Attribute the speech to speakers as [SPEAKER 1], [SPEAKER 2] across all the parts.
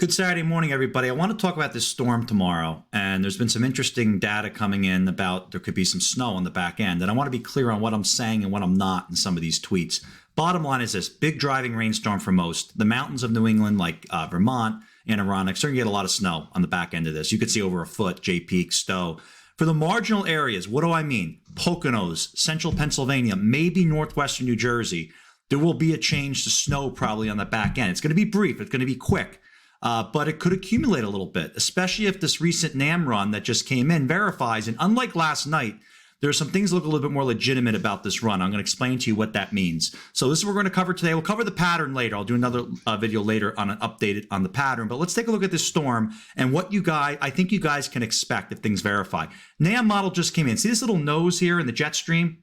[SPEAKER 1] Good Saturday morning, everybody. I want to talk about this storm tomorrow, and there's been some interesting data coming in about there could be some snow on the back end, and I want to be clear on what I'm saying and what I'm not in some of these tweets. Bottom line is this: big driving rainstorm for most. The mountains of New England, like Vermont, Adirondack, are going to get a lot of snow on the back end of this. You could see over a foot, Jay Peak, Stowe. For the marginal areas, what do I mean? Poconos, central Pennsylvania, maybe northwestern New Jersey. There will be a change to snow probably on the back end. It's going to be brief. It's going to be quick. But it could accumulate a little bit, especially if this recent NAM run that just came in verifies. And unlike last night, there are some things that look a little bit more legitimate about this run. I'm going to explain to you what that means. So this is what we're going to cover today. We'll cover the pattern later. I'll do another video later on an update on the pattern. But let's take a look at this storm and what I think you guys can expect if things verify. NAM model just came in. See this little nose here in the jet stream?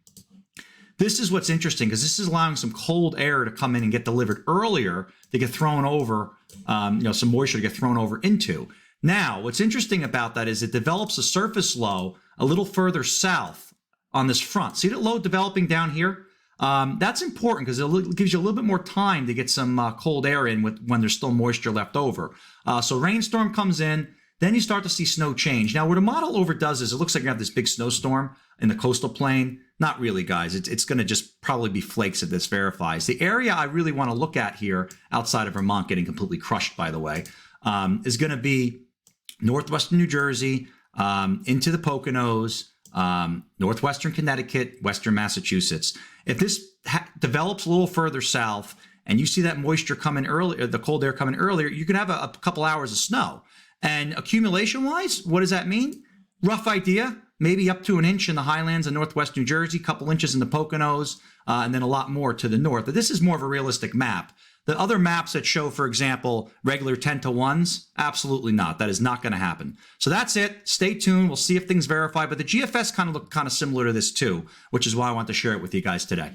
[SPEAKER 1] This is what's interesting because this is allowing some cold air to come in and get delivered earlier to get thrown over, some moisture to get thrown over into. Now, what's interesting about that is it develops a surface low a little further south on this front. See that low developing down here? That's important because it gives you a little bit more time to get some cold air in when there's still moisture left over. So rainstorm comes in. Then you start to see snow change. Now, what a model overdoes is it looks like you have this big snowstorm in the coastal plain. Not really, guys. It's going to just probably be flakes if this verifies. The area I really want to look at here, outside of Vermont getting completely crushed, by the way, is going to be northwestern New Jersey, into the Poconos, northwestern Connecticut, western Massachusetts. If this develops a little further south and you see that moisture coming earlier, the cold air coming earlier, you can have a couple hours of snow. And accumulation-wise, what does that mean? Rough idea, maybe up to an inch in the highlands of northwest New Jersey, couple inches in the Poconos, and then a lot more to the north. But this is more of a realistic map. The other maps that show, for example, regular 10-to-1s, absolutely not. That is not going to happen. So that's it. Stay tuned. We'll see if things verify. But the GFS kind of look kind of similar to this too, which is why I want to share it with you guys today.